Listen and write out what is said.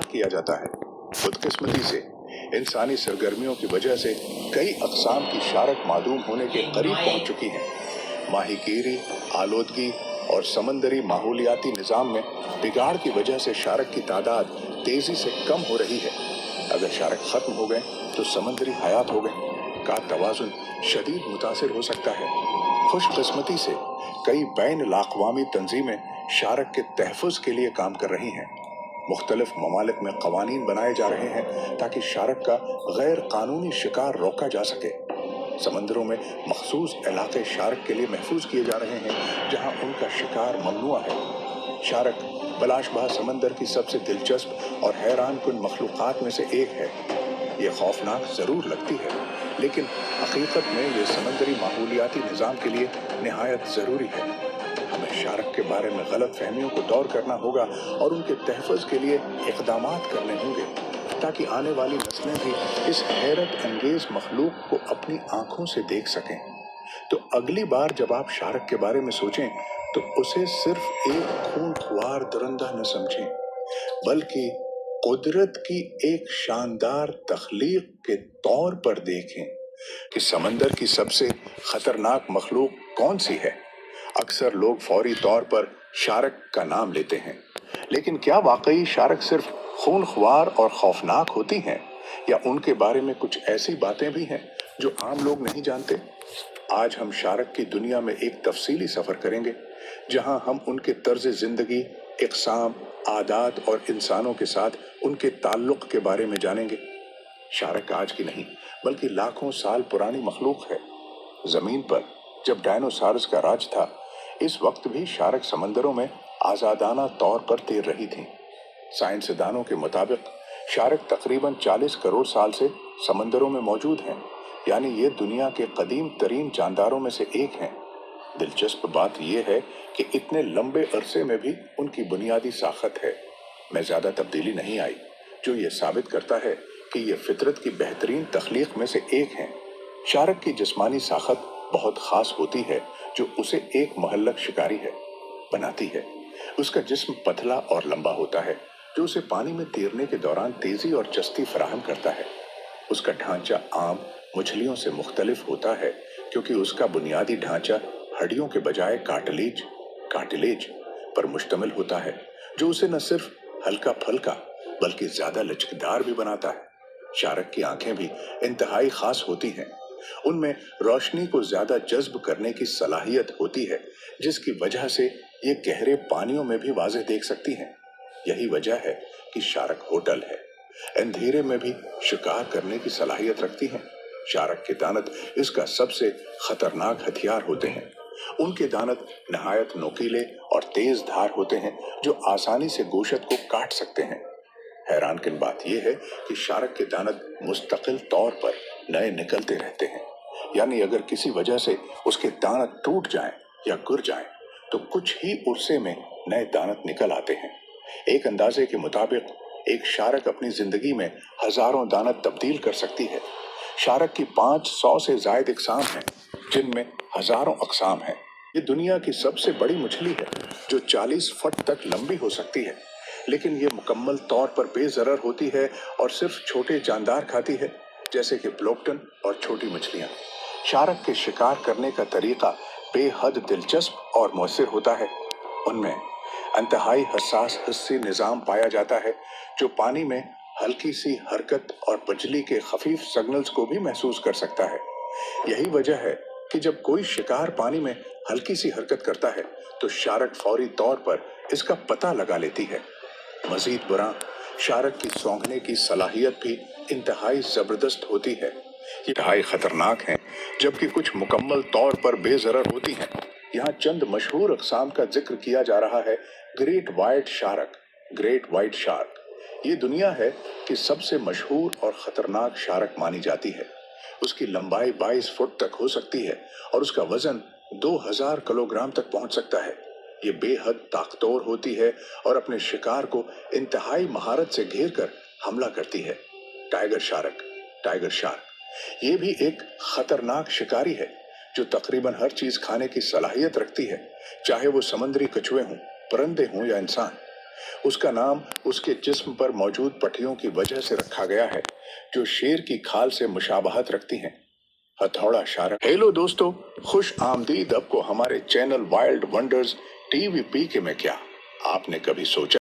किया जाता है। बदकिस्मती से इंसानी सरगर्मियों की वजह से कई अक़साम की शारक मादूम होने के करीब पहुंच चुकी हैं। माहीगीरी, आलूदगी और समंदरी माहौलियाती निज़ाम में बिगाड़ की वजह से शारक की तादाद तेजी से कम हो रही है। अगर शारक खत्म हो गए तो समंदरी हयात हो गए का तवाज़ुन शदीद मुतासिर हो सकता है। खुशकिस्मती से कई बैन-अल-अक़वामी तंजीमें शारक के तहफ़्फ़ुज़ के लिए काम कर रही हैं। मुख्तलिफ ममालिक में क़वानीन बनाए जा रहे हैं ताकि शारक का गैर कानूनी शिकार रोका जा सके। समंदरों में मखसूस इलाके शारक के लिए महफूज किए जा रहे हैं जहां उनका शिकार ममनुआ है। शारक बलाशबहा समंदर की सबसे दिलचस्प और हैरान कुन मखलूक़ात में से एक है। ये खौफनाक ज़रूर लगती है, लेकिन हकीकत में ये समंदरी माहौलियाती निज़ाम के लिए निहायत ज़रूरी है। हमें शारक के बारे में गलत फहमियों को दूर करना होगा और उनके तहफ़्फ़ुज़ के लिए इक़दामात करने होंगे ताकि आने वाली नस्लें भी इस हैरत अंगेज़ मखलूक को अपनी आंखों से देख सकें। तो अगली बार जब आप शारक के बारे में सोचें तो उसे सिर्फ एक खूंखार दरिंदा न समझें, बल्कि कुदरत की एक शानदार तख्लीक के तौर पर देखें कि समंदर की सबसे खतरनाक मखलूक कौन सी है। अक्सर लोग फौरी तौर पर शारक का नाम लेते हैं, लेकिन क्या वाकई शारक सिर्फ खूनख्वार और खौफनाक होती हैं, या उनके बारे में कुछ ऐसी बातें भी हैं जो आम लोग नहीं जानते? आज हम शारक की दुनिया में एक तफसीली सफर करेंगे, जहां हम उनके तर्ज जिंदगी, इक़साम, आदात और इंसानों के साथ उनके ताल्लुक के बारे में जानेंगे। शारक आज की नहीं बल्कि लाखों साल पुरानी मखलूक है। जमीन पर जब डायनासोरस का राज था, इस वक्त भी शारक समंदरों में आजादाना तौर पर तैर रही थी। साइंसदानों के मुताबिक शारक तकरीबन 40 करोड़ साल से समंदरों में मौजूद हैं, यानी ये दुनिया के कदीम तरीन जानदारों में से एक हैं। दिलचस्प बात यह है कि इतने लंबे अरसे में भी उनकी बुनियादी साखत है में ज्यादा तब्दीली नहीं आई, जो ये साबित करता है कि ये फितरत की बेहतरीन तख्लीक में से एक हैं। शारक की जिस्मानी साखत बहुत खास होती है, जो उसे एक मुहल्लक शिकारी है बनाती है। उसका जिस्म पतला और लंबा होता है, जो उसे पानी में तैरने के दौरान तेजी और चस्ती फराहम करता है। उसका ढांचा आम मछलियों से मुख्तलिफ होता है, क्योंकि उसका बुनियादी ढांचा हड्डियों के बजाय कार्टिलेज पर मुश्तमिल होता है, जो उसे न सिर्फ हल्का फल्का बल्कि ज्यादा लचकदार भी बनाता है। शारक की आंखें भी इंतहाई खास होती हैं। उनमें रोशनी को ज्यादा जज्ब करने की सलाहियत होती है, जिसकी वजह से ये गहरे पानियों में भी वाज़ेह देख सकती हैं। यही वजह है कि शारक होटल है, अंधेरे में भी शिकार करने की सलाहियत रखती हैं। शारक के दांत इसका सबसे खतरनाक हथियार होते हैं। उनके दांत नहायत नोकीले और तेज धार होते हैं, जो आसानी से गोश्त को काट सकते हैं। हैरानकुन बात यह है कि शारक के दांत मुस्तकिल तौर पर नए निकलते रहते हैं, यानी अगर किसी वजह से उसके दांत टूट जाएं या गिर जाएं, तो कुछ ही उर्से में नए दांत निकल आते हैं। एक अंदाजे के मुताबिक एक शारक अपनी जिंदगी में हजारों दांत तब्दील कर सकती है। शारक की 500 से ज्यादा इकसाम हैं, जिनमें हजारों अकसाम हैं। ये दुनिया की सबसे बड़ी मछली है, जो 40 फुट तक लंबी हो सकती है, लेकिन ये मुकम्मल तौर पर बेजरर होती है और सिर्फ छोटे जानदार खाती है, जैसे कि प्लैंकटन और छोटी मछलियां। शारक के शिकार करने का तरीका बेहद दिलचस्प और मौसर होता है। उनमें इंतहाई हसास हिस्सी निज़ाम पाया जाता है, जो पानी में हल्की सी हरकत और बिजली के खफीफ सिग्नल्स को भी महसूस कर सकता है। यही वजह है कि जब कोई शिकार पानी में हल्की सी हरकत करता है, तो शारक फौरी तौर पर इसका पता लगा लेती है। मजीद बुरा, शारक की सूंघने की सलाहियत भी इंतहाई जबरदस्त होती है। ये इंतहाई खतरनाक हैं, जबकि कुछ मुकम्मल तौर पर बेजरर होती हैं। यहाँ चंद मशहूर अक़साम का जिक्र किया जा रहा है। ग्रेट वाइट शार्क ये दुनिया है कि सबसे मशहूर और खतरनाक शारक मानी जाती है। उसकी लंबाई 22 फुट तक हो सकती है और उसका वजन 2000 किलोग्राम तक पहुंच सकता है। ये बेहद ताकतवर होती है और अपने शिकार को इंतहाई महारत से घेर कर हमला करती है। टाइगर शार्क ये भी एक खतरनाक शिकारी है, जो तकरीबन हर चीज खाने की सलाहियत रखती है, चाहे वो समंदरी कछुए हों, परिंदे हों या इंसान। उसका नाम उसके जिस्म पर मौजूद पट्टियों की वजह से रखा गया है, जो शेर की खाल से मुशाबहत रखती हैं। हथौड़ा शार्क। हेलो दोस्तों, खुश आमदीद आपको हमारे चैनल वाइल्ड वंडर्स टीवी पीके में। क्या आपने कभी सोचा